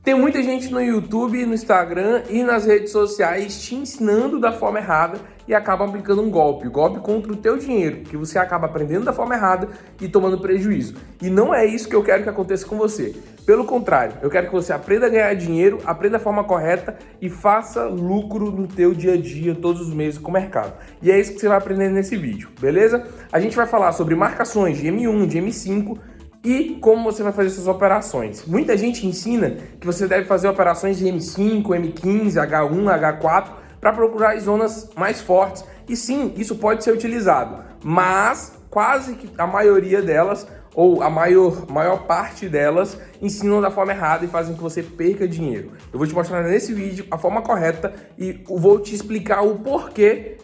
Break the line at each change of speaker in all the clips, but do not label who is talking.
Tem muita gente no YouTube, no Instagram e nas redes sociais te ensinando da forma errada e acaba aplicando um golpe contra o teu dinheiro, que você acaba aprendendo da forma errada e tomando prejuízo. E não é isso que eu quero que aconteça com você. Pelo contrário, eu quero que você aprenda a ganhar dinheiro, aprenda a forma correta e faça lucro no teu dia a dia, todos os meses com o mercado. E é isso que você vai aprender nesse vídeo, beleza? A gente vai falar sobre marcações de M1, de M5, e como você vai fazer suas operações. Muita gente ensina que você deve fazer operações de M5, M15, H1, H4 para procurar as zonas mais fortes. E sim, isso pode ser utilizado, mas quase que a maioria delas, ou a maior parte delas, ensinam da forma errada e fazem que você perca dinheiro. Eu vou te mostrar nesse vídeo a forma correta e vou te explicar o porquê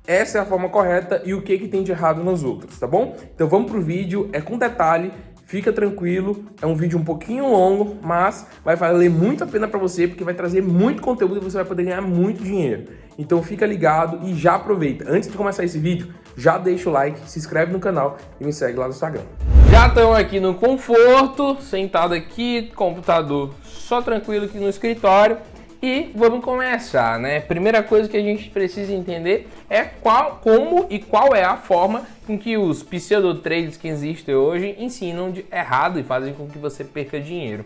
essa é a forma correta e o que tem de errado nas outras, tá bom? Então vamos pro vídeo, é com detalhe. Fica tranquilo, é um vídeo um pouquinho longo, mas vai valer muito a pena para você, porque vai trazer muito conteúdo e você vai poder ganhar muito dinheiro. Então fica ligado e já aproveita. Antes de começar esse vídeo, já deixa o like, se inscreve no canal e me segue lá no Instagram. Já estamos aqui no conforto, sentado aqui, computador só tranquilo aqui no escritório. E vamos começar, né? Primeira coisa que a gente precisa entender é como e qual é a forma com que os pseudo-trades que existem hoje ensinam de errado e fazem com que você perca dinheiro.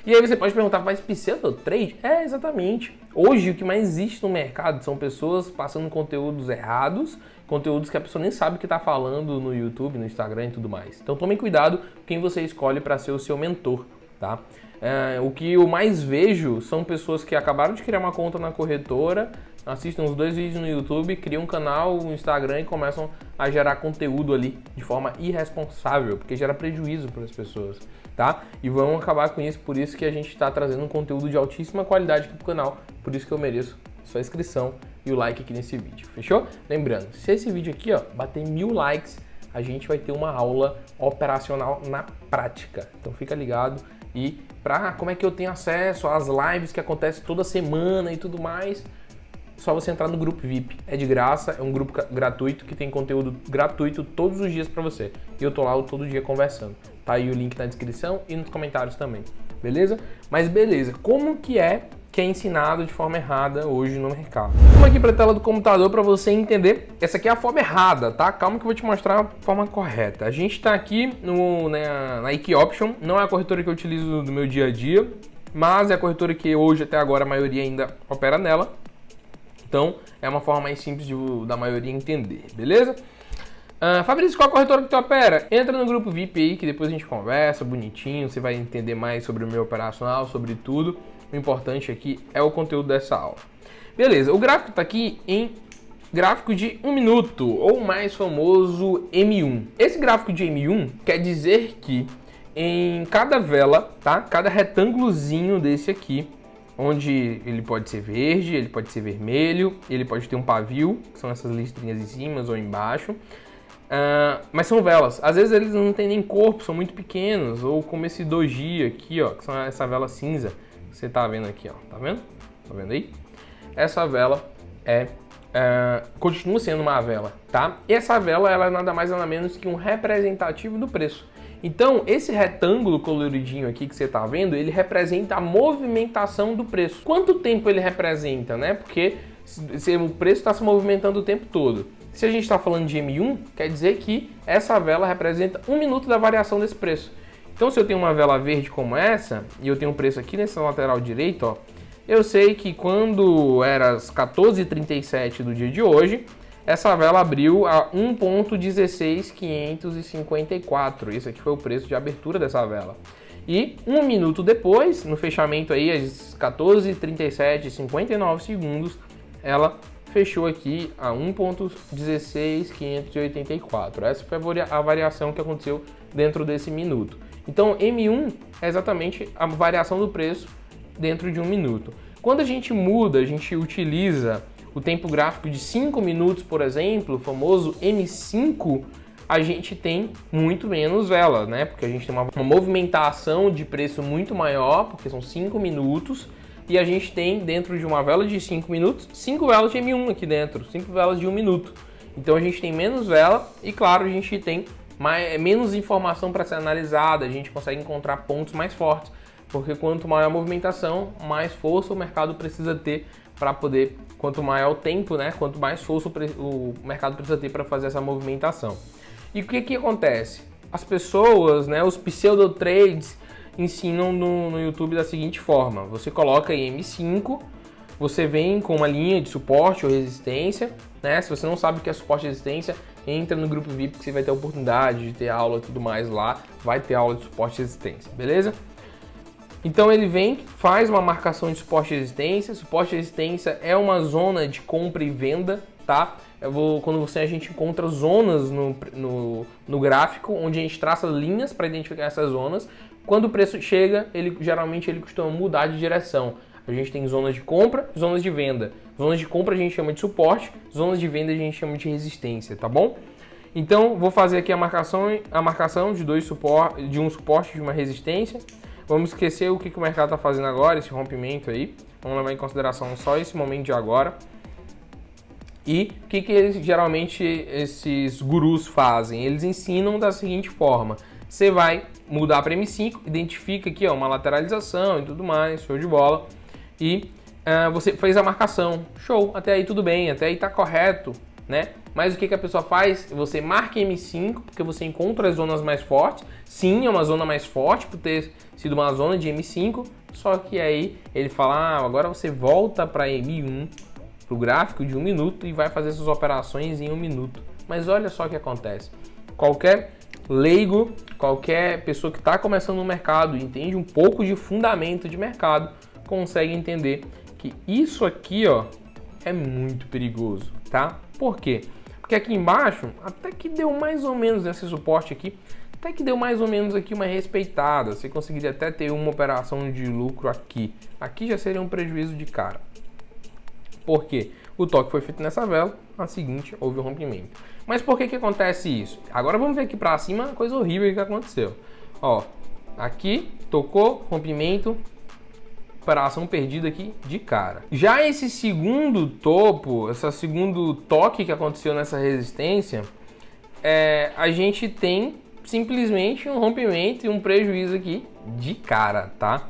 E aí você pode perguntar, mas pseudo-trade? É, exatamente. Hoje o que mais existe no mercado são pessoas passando conteúdos errados, conteúdos que a pessoa nem sabe o que está falando no YouTube, no Instagram e tudo mais. Então tome cuidado com quem você escolhe para ser o seu mentor, tá? O que eu mais vejo são pessoas que acabaram de criar uma conta na corretora, assistem uns 2 vídeos no YouTube, criam um canal no Instagram e começam a gerar conteúdo ali de forma irresponsável, porque gera prejuízo para as pessoas, tá? E vão acabar com isso, por isso que a gente está trazendo um conteúdo de altíssima qualidade aqui pro canal, por isso que eu mereço sua inscrição e o like aqui nesse vídeo, fechou? Lembrando, se esse vídeo aqui bater 1000 likes, a gente vai ter uma aula operacional na prática, então fica ligado. E como é que eu tenho acesso às lives que acontecem toda semana e tudo mais, só você entrar no grupo VIP. É de graça, é um grupo gratuito que tem conteúdo gratuito todos os dias para você. E eu tô lá todo dia conversando. Tá aí o link na descrição e nos comentários também, beleza? Mas beleza, como que é ensinado de forma errada hoje no mercado? Vamos aqui para a tela do computador para você entender. Essa aqui é a forma errada, tá? Calma que eu vou te mostrar a forma correta. A gente está aqui na EquiOption, não é a corretora que eu utilizo no meu dia a dia, mas é a corretora que hoje até agora a maioria ainda opera nela. Então é uma forma mais simples da maioria entender, beleza? Fabrício, qual a corretora que tu opera? Entra no grupo VIP aí que depois a gente conversa bonitinho, você vai entender mais sobre o meu operacional, sobre tudo. O importante aqui é o conteúdo dessa aula. Beleza, o gráfico está aqui em gráfico de 1 minuto, ou mais famoso M1. Esse gráfico de M1 quer dizer que em cada vela, tá? Cada retângulozinho desse aqui, onde ele pode ser verde, ele pode ser vermelho, ele pode ter um pavio, que são essas listrinhas em cima ou embaixo. Mas são velas, às vezes eles não têm nem corpo, são muito pequenos, ou como esse doji aqui, ó, que são essa vela cinza. Você tá vendo aqui, ó, tá vendo? Tá vendo aí? Essa vela continua sendo uma vela, tá? E essa vela, ela é nada mais nada menos que um representativo do preço. Então, esse retângulo coloridinho aqui que você tá vendo, ele representa a movimentação do preço. Quanto tempo ele representa, né? Porque o preço está se movimentando o tempo todo. Se a gente está falando de M1, quer dizer que essa vela representa 1 minuto da variação desse preço. Então, se eu tenho uma vela verde como essa, e eu tenho um preço aqui nessa lateral direita, ó, eu sei que quando era as 14h37 do dia de hoje, essa vela abriu a 1,16554. Esse aqui foi o preço de abertura dessa vela. E 1 minuto depois, no fechamento aí, às 14h37 e 59 segundos, ela fechou aqui a 1,16584. Essa foi a variação que aconteceu dentro desse minuto. Então, M1 é exatamente a variação do preço dentro de 1 minuto. Quando a gente muda, a gente utiliza o tempo gráfico de 5 minutos, por exemplo, o famoso M5, a gente tem muito menos vela, né? Porque a gente tem uma movimentação de preço muito maior, porque são 5 minutos, e a gente tem dentro de uma vela de 5 minutos, 5 velas de M1 aqui dentro, 5 velas de 1 minuto. Então a gente tem menos vela e, claro, a gente tem menos informação para ser analisada, a gente consegue encontrar pontos mais fortes. Porque quanto maior a movimentação, mais força o mercado precisa ter para poder, quanto maior o tempo, né? Quanto mais força o mercado precisa ter para fazer essa movimentação. E o que acontece? As pessoas, né, os pseudo-trades ensinam no YouTube da seguinte forma: você coloca aí M5, você vem com uma linha de suporte ou resistência, né? Se você não sabe o que é suporte e resistência, entra no grupo VIP que você vai ter a oportunidade de ter aula e tudo mais lá, vai ter aula de suporte e resistência, beleza? Então ele vem, faz uma marcação de suporte e resistência. Suporte e resistência é uma zona de compra e venda, tá? Quando a gente encontra zonas no gráfico, onde a gente traça linhas para identificar essas zonas. Quando o preço chega, geralmente ele costuma mudar de direção. A gente tem zonas de compra, zonas de venda. Zonas de compra a gente chama de suporte, zonas de venda a gente chama de resistência, tá bom? Então vou fazer aqui a marcação de um suporte e de uma resistência. Vamos esquecer o que o mercado está fazendo agora, esse rompimento aí. Vamos levar em consideração só esse momento de agora. E o que geralmente esses gurus fazem? Eles ensinam da seguinte forma: você vai mudar para M5, identifica aqui ó, uma lateralização e tudo mais, show de bola. E você fez a marcação, show, até aí tudo bem, até aí tá correto, né? Mas o que a pessoa faz? Você marca M5 porque você encontra as zonas mais fortes. Sim, é uma zona mais forte por ter sido uma zona de M5, só que aí ele fala, agora você volta para M1, para o gráfico de 1 minuto e vai fazer suas operações em 1 minuto. Mas olha só o que acontece. Qualquer leigo, qualquer pessoa que está começando no mercado e entende um pouco de fundamento de mercado, consegue entender que isso aqui ó, é muito perigoso, tá? Por quê? Porque aqui embaixo, até que deu mais ou menos nesse suporte aqui, até que deu mais ou menos aqui uma respeitada. Você conseguiria até ter uma operação de lucro aqui. Aqui já seria um prejuízo de cara. Por quê? O toque foi feito nessa vela, a seguinte houve o rompimento. Mas por que acontece isso? Agora vamos ver aqui para cima a coisa horrível que aconteceu. Ó, aqui tocou, rompimento, operação perdida aqui de cara. Já esse segundo topo, esse segundo toque que aconteceu nessa resistência, a gente tem simplesmente um rompimento e um prejuízo aqui de cara, tá?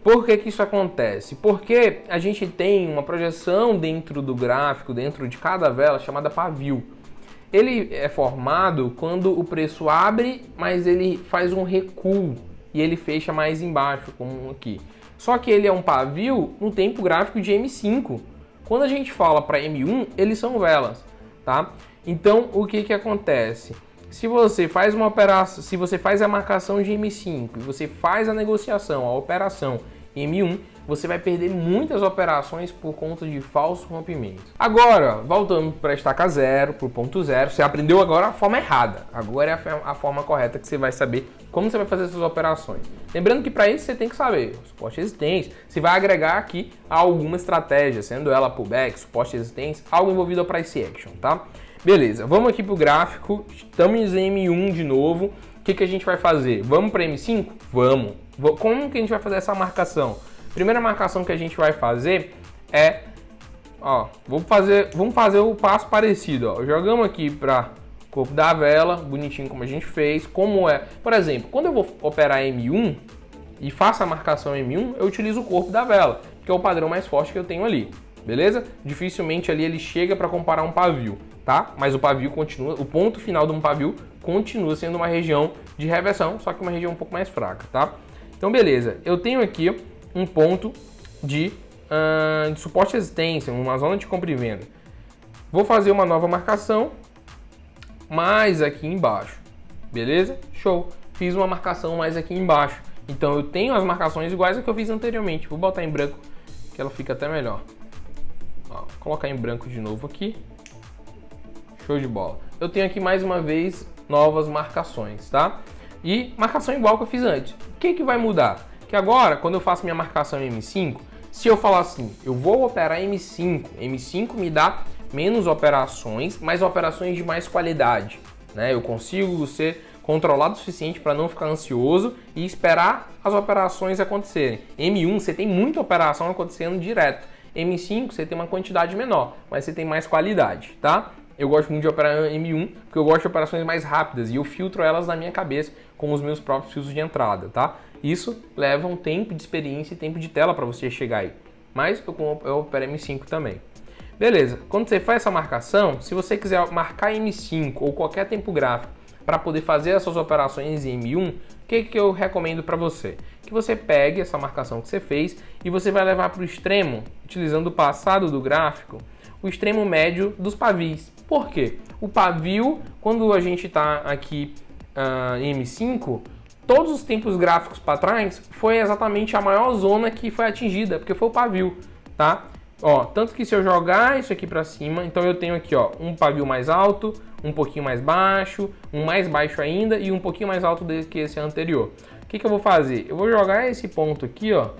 Por que isso acontece? Porque a gente tem uma projeção dentro do gráfico, dentro de cada vela, chamada pavio. Ele é formado quando o preço abre, mas ele faz um recuo e ele fecha mais embaixo, como aqui. Só que ele é um pavio no tempo gráfico de M5. Quando a gente fala para M1, eles são velas, tá? Então, o que acontece? Se você faz uma operação, se você faz a marcação de M5 e você faz a negociação, a operação M1, você vai perder muitas operações por conta de falso rompimento. Agora, voltando para a estaca zero, para o ponto zero, você aprendeu agora a forma errada. Agora é a forma correta que você vai saber como você vai fazer essas operações. Lembrando que para isso você tem que saber suporte e resistência. Você vai agregar aqui alguma estratégia, sendo ela pullback, suporte e resistência, algo envolvido ao price action, tá? Beleza, vamos aqui para o gráfico, estamos em M1 de novo. O que a gente vai fazer? Vamos para M5? Vamos. Como que a gente vai fazer essa marcação? Primeira marcação que a gente vai fazer é, ó, vamos fazer o passo parecido, ó. Jogamos aqui para corpo da vela, bonitinho como a gente fez. Como é, por exemplo, quando eu vou operar M1 e faço a marcação M1, eu utilizo o corpo da vela, que é o padrão mais forte que eu tenho ali, beleza? Dificilmente ali ele chega para comparar um pavio, tá? Mas o pavio continua, o ponto final de um pavio continua sendo uma região de reversão, só que uma região um pouco mais fraca, tá? Então beleza, eu tenho aqui um ponto de suporte e resistência, uma zona de compra e venda. Vou fazer uma nova marcação, mais aqui embaixo, beleza? Show! Fiz uma marcação mais aqui embaixo. Então eu tenho as marcações iguais a que eu fiz anteriormente. Vou botar em branco, que ela fica até melhor. Ó, vou colocar em branco de novo aqui. Show de bola. Eu tenho aqui mais uma vez novas marcações, tá? E marcação igual que eu fiz antes. O que vai mudar? Que agora, quando eu faço minha marcação em M5, se eu falar assim, eu vou operar M5, M5 me dá menos operações, mas operações de mais qualidade, né? Eu consigo ser controlado o suficiente para não ficar ansioso e esperar as operações acontecerem. M1 você tem muita operação acontecendo direto. M5 você tem uma quantidade menor, mas você tem mais qualidade, tá? eu gosto muito de operar M1, porque eu gosto de operações mais rápidas e eu filtro elas na minha cabeça com os meus próprios filtros de entrada, tá? Isso leva um tempo de experiência e tempo de tela para você chegar aí. Mas eu opero M5 também. Beleza, quando você faz essa marcação, se você quiser marcar M5 ou qualquer tempo gráfico para poder fazer as suas operações em M1, o que eu recomendo para você? Que você pegue essa marcação que você fez e você vai levar para o extremo, utilizando o passado do gráfico, o extremo médio dos pavis. Por quê? O pavio, quando a gente está aqui em M5, todos os tempos gráficos para trás foi exatamente a maior zona que foi atingida, porque foi o pavio, tá? Ó, tanto que se eu jogar isso aqui para cima, então eu tenho aqui, ó, um pavio mais alto, um pouquinho mais baixo, um mais baixo ainda e um pouquinho mais alto do que esse anterior. O que eu vou fazer? Eu vou jogar esse ponto aqui, ó,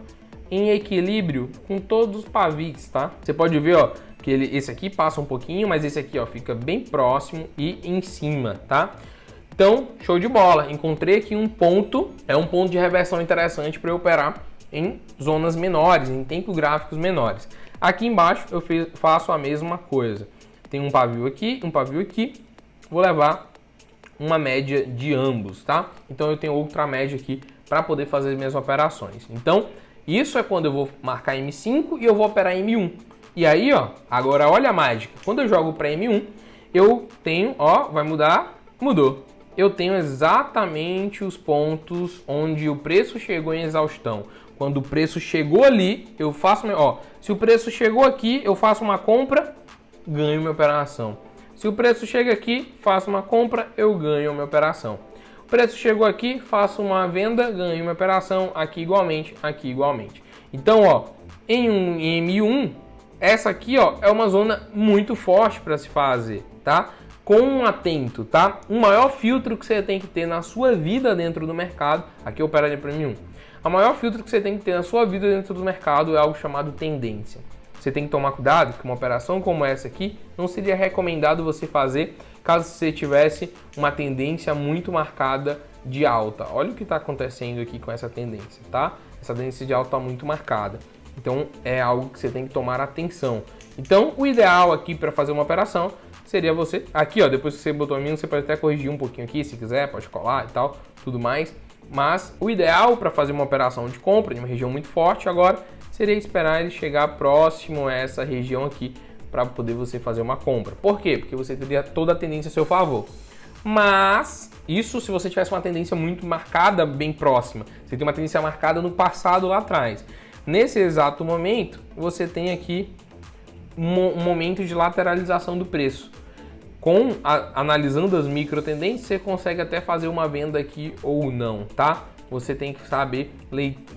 em equilíbrio com todos os pavis, tá? Você pode ver, ó, que esse aqui passa um pouquinho, mas esse aqui, ó, fica bem próximo e em cima, tá? Então, show de bola. Encontrei aqui um ponto, é um ponto de reversão interessante para eu operar em zonas menores, em tempos gráficos menores. Aqui embaixo eu faço a mesma coisa. Tem um pavio aqui, vou levar uma média de ambos, tá? Então eu tenho outra média aqui para poder fazer as minhas operações. Então, isso é quando eu vou marcar M5 e eu vou operar M1. E aí, ó, agora olha a mágica. Quando eu jogo para M1, eu tenho, ó, vai mudar, mudou. Eu tenho exatamente os pontos onde o preço chegou em exaustão. Quando o preço chegou ali, eu faço, ó, se o preço chegou aqui, eu faço uma compra, ganho minha operação. Se o preço chega aqui, faço uma compra, eu ganho minha operação. O preço chegou aqui, faço uma venda, ganho minha operação, aqui igualmente, aqui igualmente. Então, ó, em M1, essa aqui, ó, é uma zona muito forte para se fazer, tá? Com um atento, tá? O maior filtro que você tem que ter na sua vida dentro do mercado, aqui eu operaria para M1. O maior filtro que você tem que ter na sua vida dentro do mercado é algo chamado tendência. Você tem que tomar cuidado que uma operação como essa aqui não seria recomendado você fazer caso você tivesse uma tendência muito marcada de alta. Olha o que está acontecendo aqui com essa tendência, tá? Essa tendência de alta está muito marcada. Então é algo que você tem que tomar atenção. Então o ideal aqui para fazer uma operação seria você... Aqui, ó, depois que você botou a mim, você pode até corrigir um pouquinho aqui se quiser, pode colar e tal, tudo mais. Mas o ideal para fazer uma operação de compra em uma região muito forte agora seria esperar ele chegar próximo a essa região aqui para poder você fazer uma compra. Por quê? Porque você teria toda a tendência a seu favor. Mas isso se você tivesse uma tendência muito marcada bem próxima. Você tem uma tendência marcada no passado lá atrás. Nesse exato momento, você tem aqui um momento de lateralização do preço. Analisando as micro tendências, você consegue até fazer uma venda aqui ou não, tá? Você tem que saber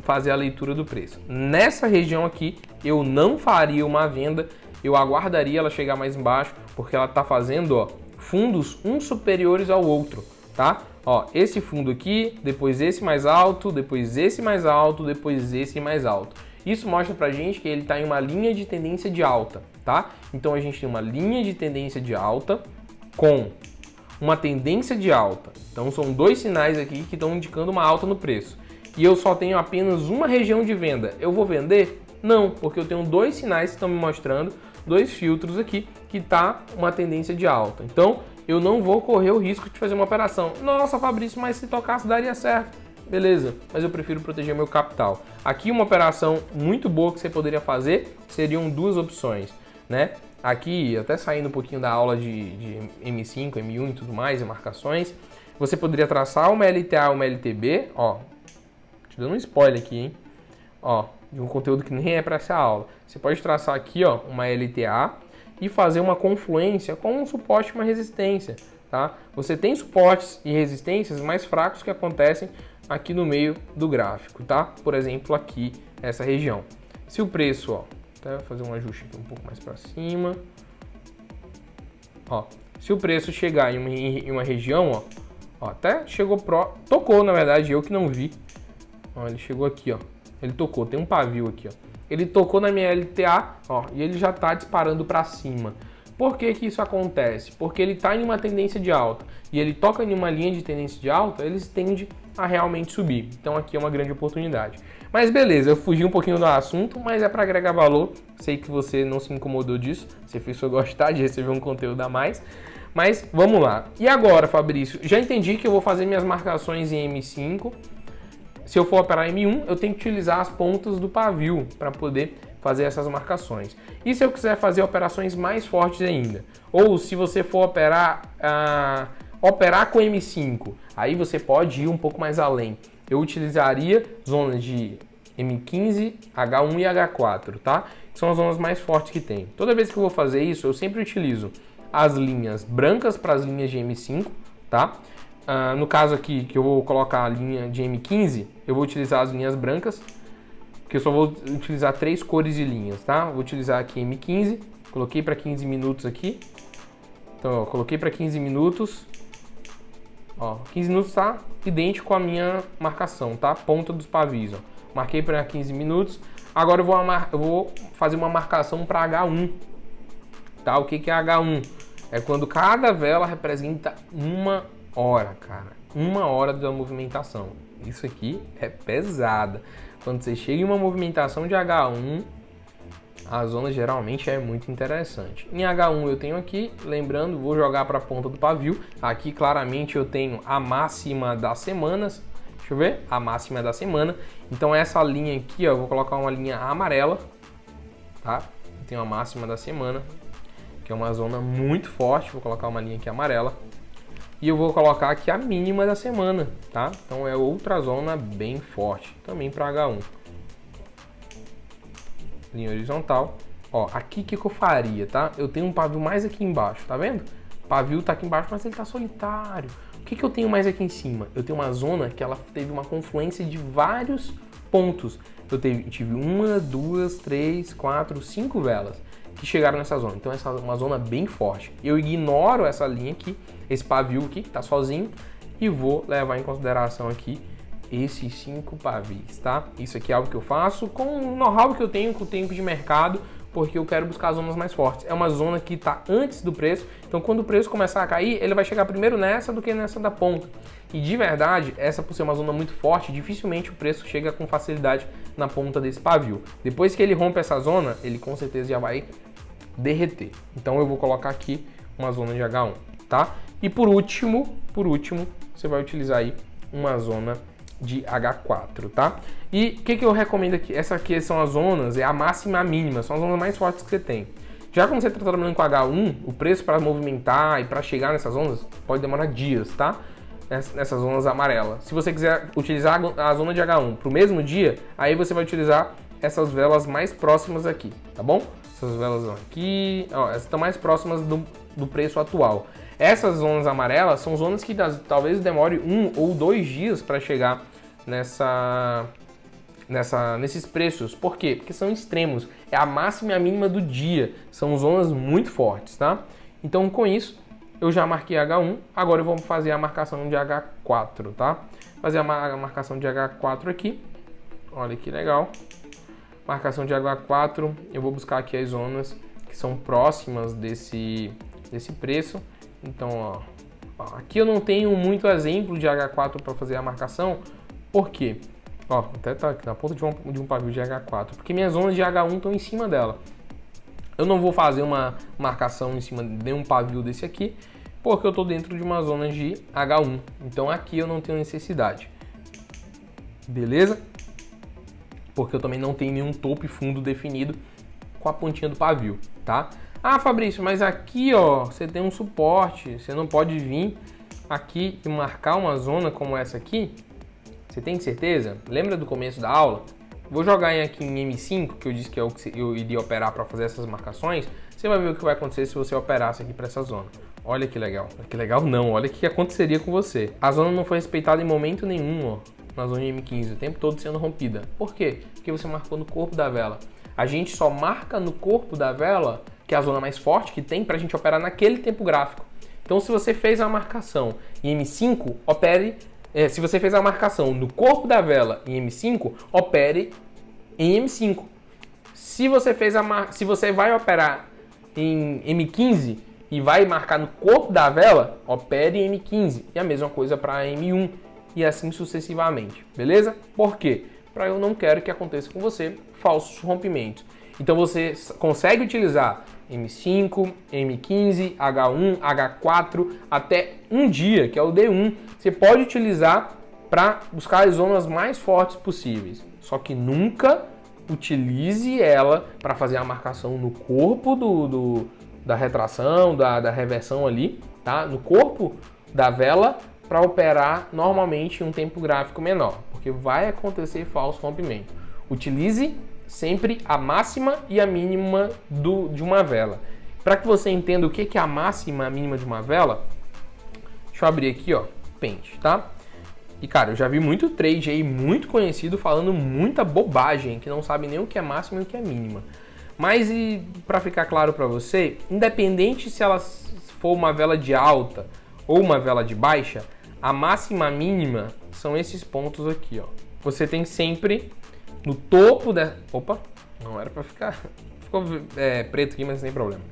fazer a leitura do preço. Nessa região aqui, eu não faria uma venda, eu aguardaria ela chegar mais embaixo, porque ela está fazendo, ó, fundos uns superiores ao outro, tá? Ó, esse fundo aqui, depois esse mais alto, depois esse mais alto, depois esse mais alto. Isso mostra pra gente que ele está em uma linha de tendência de alta, tá? Então a gente tem uma linha de tendência de alta com uma tendência de alta. Então são dois sinais aqui que estão indicando uma alta no preço. E eu só tenho apenas uma região de venda. Eu vou vender? Não, porque eu tenho dois sinais que estão me mostrando, dois filtros aqui, que tá uma tendência de alta. Então eu não vou correr o risco de fazer uma operação. Nossa, Fabrício, mas se tocasse daria certo. Beleza, mas eu prefiro proteger meu capital. Aqui uma operação muito boa que você poderia fazer seriam duas opções, né? Aqui, até saindo um pouquinho da aula de M5, M1 e tudo mais, e marcações, você poderia traçar uma LTA, uma LTB, ó, te dando um spoiler aqui, hein? Ó, de um conteúdo que nem é para essa aula. Você pode traçar aqui, ó, uma LTA e fazer uma confluência com um suporte e uma resistência, tá? Você tem suportes e resistências mais fracos que acontecem aqui no meio do gráfico, tá? Por exemplo, aqui, essa região. Se o preço, ó, até fazer um ajuste aqui um pouco mais para cima, ó, se o preço chegar em uma região, ó, até chegou tocou, na verdade, eu que não vi, ó, ele chegou aqui, ó, ele tocou, tem um pavio aqui, ó, ele tocou na minha LTA, ó, e ele já tá disparando para cima. Por que que isso acontece? Porque ele está em uma tendência de alta e ele toca em uma linha de tendência de alta, eles tendem a realmente subir. Então aqui é uma grande oportunidade. Mas beleza, eu fugi um pouquinho do assunto, mas é para agregar valor Sei que você não se incomodou disso, você fez só gostar de receber um conteúdo a mais. Mas vamos lá. E agora, Fabrício? Já entendi que eu vou fazer minhas marcações em M5. Se eu for operar M1, eu tenho que utilizar as pontas do pavio para poder fazer essas marcações. E se eu quiser fazer operações mais fortes ainda? Ou se você for operar com M5, aí você pode ir um pouco mais além. Eu utilizaria zonas de M15, H1 e H4, tá? Que são as zonas mais fortes que tem. Toda vez que eu vou fazer isso, eu sempre utilizo as linhas brancas para as linhas de M5, tá? No caso aqui, que eu vou colocar a linha de M15, eu vou utilizar as linhas brancas, porque eu só vou utilizar 3 cores de linhas, tá? Vou utilizar aqui M15, coloquei para 15 minutos aqui. Então, ó, coloquei para 15 minutos. Ó, 15 minutos tá idêntico à minha marcação, tá? Ponta dos pavios, ó. Marquei para 15 minutos. Agora eu vou fazer uma marcação para H1. Tá? O que é H1? É quando cada vela representa 1 hora, cara. 1 hora da movimentação. Isso aqui é pesada. Quando você chega em uma movimentação de H1, a zona geralmente é muito interessante. Em H1 eu tenho aqui, lembrando, vou jogar para a ponta do pavio. Aqui claramente eu tenho a máxima das semanas. Deixa eu ver, a máxima da semana. Então essa linha aqui, ó, eu vou colocar uma linha amarela, tá? Eu tenho a máxima da semana, que é uma zona muito forte. Vou colocar uma linha aqui amarela. E eu vou colocar aqui a mínima da semana, tá? Então é outra zona bem forte, também para H1. Linha horizontal. Ó, aqui o que eu faria, tá? Eu tenho um pavio mais aqui embaixo, tá vendo? O pavio tá aqui embaixo, mas ele tá solitário. O que eu tenho mais aqui em cima? Eu tenho uma zona que ela teve uma confluência de vários pontos. Eu tive 1, 2, 3, 4, 5 velas que chegaram nessa zona. Então essa é uma zona bem forte. Eu ignoro essa linha aqui, esse pavio aqui que tá sozinho, e vou levar em consideração aqui esses 5 pavis, tá? Isso aqui é algo que eu faço com o know-how que eu tenho, com o tempo de mercado, porque eu quero buscar zonas mais fortes. É uma zona que está antes do preço, então quando o preço começar a cair, ele vai chegar primeiro nessa do que nessa da ponta. E de verdade, essa por ser uma zona muito forte, dificilmente o preço chega com facilidade na ponta desse pavio. Depois que ele rompe essa zona, ele com certeza já vai derreter. Então eu vou colocar aqui uma zona de H1, tá? E por último, você vai utilizar aí uma zona de H4, tá? E o que eu recomendo aqui? Essas aqui são as zonas, é a máxima e a mínima, são as zonas mais fortes que você tem. Já quando você está trabalhando com H1, o preço para movimentar e para chegar nessas zonas pode demorar dias, tá? Nessas zonas amarelas. Se você quiser utilizar a zona de H1 para o mesmo dia, aí você vai utilizar essas velas mais próximas aqui, tá bom? Essas velas vão aqui, ó, essas estão mais próximas do preço atual. Essas zonas amarelas são zonas que talvez demore 1 ou 2 dias para chegar nesses preços. Por quê? Porque são extremos. É a máxima e a mínima do dia. São zonas muito fortes, tá? Então, com isso, eu já marquei H1. Agora eu vou fazer a marcação de H4, tá? Fazer a marcação de H4 aqui. Olha que legal. Marcação de H4. Eu vou buscar aqui as zonas que são próximas desse preço. Então, ó, aqui eu não tenho muito exemplo de H4 para fazer a marcação. Por quê? Ó, até tá aqui na ponta de um pavio de H4, porque minhas zonas de H1 estão em cima dela. Eu não vou fazer uma marcação em cima de nenhum pavio desse aqui, porque eu estou dentro de uma zona de H1. Então aqui eu não tenho necessidade. Beleza? Porque eu também não tenho nenhum topo e fundo definido com a pontinha do pavio, tá? Ah, Fabrício, mas aqui, ó, você tem um suporte, você não pode vir aqui e marcar uma zona como essa aqui? Você tem certeza? Lembra do começo da aula? Vou jogar aqui em M5, que eu disse que eu iria operar para fazer essas marcações. Você vai ver o que vai acontecer se você operasse aqui para essa zona. Olha que legal. Que legal não, olha o que aconteceria com você. A zona não foi respeitada em momento nenhum, ó, na zona de M15, o tempo todo sendo rompida. Por quê? Porque você marcou no corpo da vela. A gente só marca no corpo da vela, que é a zona mais forte que tem, para a gente operar naquele tempo gráfico. Então, se você fez a marcação em M5, opere. Se você fez a marcação no corpo da vela em M5, opere em M5. Se você vai operar em M15 e vai marcar no corpo da vela, opere em M15. E a mesma coisa para M1 e assim sucessivamente, beleza? Por quê? Eu não quero que aconteça com você falsos rompimentos. Então você consegue utilizar M5, M15, H1, H4 até um dia, que é o D1. Você pode utilizar para buscar as zonas mais fortes possíveis. Só que nunca utilize ela para fazer a marcação no corpo da retração, da reversão ali, tá? No corpo da vela, para operar normalmente em um tempo gráfico menor, porque vai acontecer falso rompimento. Utilize sempre a máxima e a mínima de uma vela. Para que você entenda o que é a máxima e a mínima de uma vela, deixa eu abrir aqui, ó, pente, tá? E cara, eu já vi muito trade aí, muito conhecido, falando muita bobagem, que não sabe nem o que é máxima e o que é mínima. Mas e para ficar claro para você, independente se ela for uma vela de alta ou uma vela de baixa, a máxima e a mínima são esses pontos aqui, ó. Você tem sempre no topo da... Opa, não era para ficar... Ficou preto aqui, mas sem problema.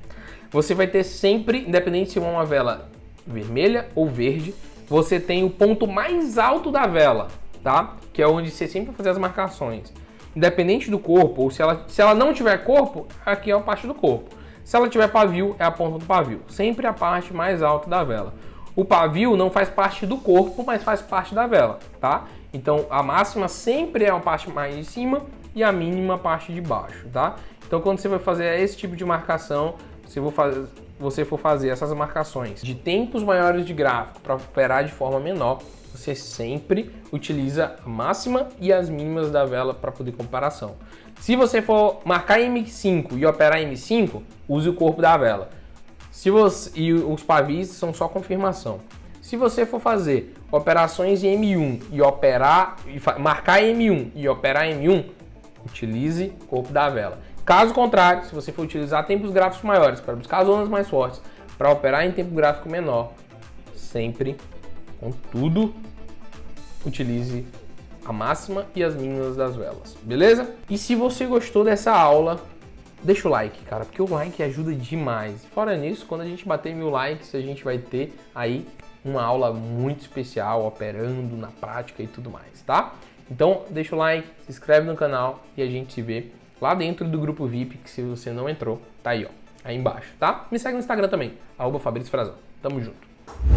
Você vai ter sempre, independente se é uma vela vermelha ou verde, você tem o ponto mais alto da vela, tá? Que é onde você sempre vai fazer as marcações. Independente do corpo, ou se ela não tiver corpo, aqui é a parte do corpo. Se ela tiver pavio, é a ponta do pavio. Sempre a parte mais alta da vela. O pavio não faz parte do corpo, mas faz parte da vela, tá? Então a máxima sempre é a parte mais de cima e a mínima a parte de baixo, tá? Então quando você vai fazer esse tipo de marcação, se você for fazer essas marcações de tempos maiores de gráfico para operar de forma menor, você sempre utiliza a máxima e as mínimas da vela para poder comparação. Se você for marcar M5 e operar M5, use o corpo da vela. E os pavis são só confirmação. Se você for fazer operações em M1 e marcar M1 e operar M1, utilize o corpo da vela. Caso contrário, se você for utilizar tempos gráficos maiores para buscar zonas mais fortes, para operar em tempo gráfico menor, sempre, contudo, utilize a máxima e as mínimas das velas, beleza? E se você gostou dessa aula, deixa o like, cara, porque o like ajuda demais. Fora nisso, quando a gente bater 1000 likes, a gente vai ter aí uma aula muito especial, operando na prática e tudo mais, tá? Então, deixa o like, se inscreve no canal e a gente se vê lá dentro do grupo VIP, que se você não entrou, tá aí, ó, aí embaixo, tá? Me segue no Instagram também, @FabrícioFrazão. Tamo junto.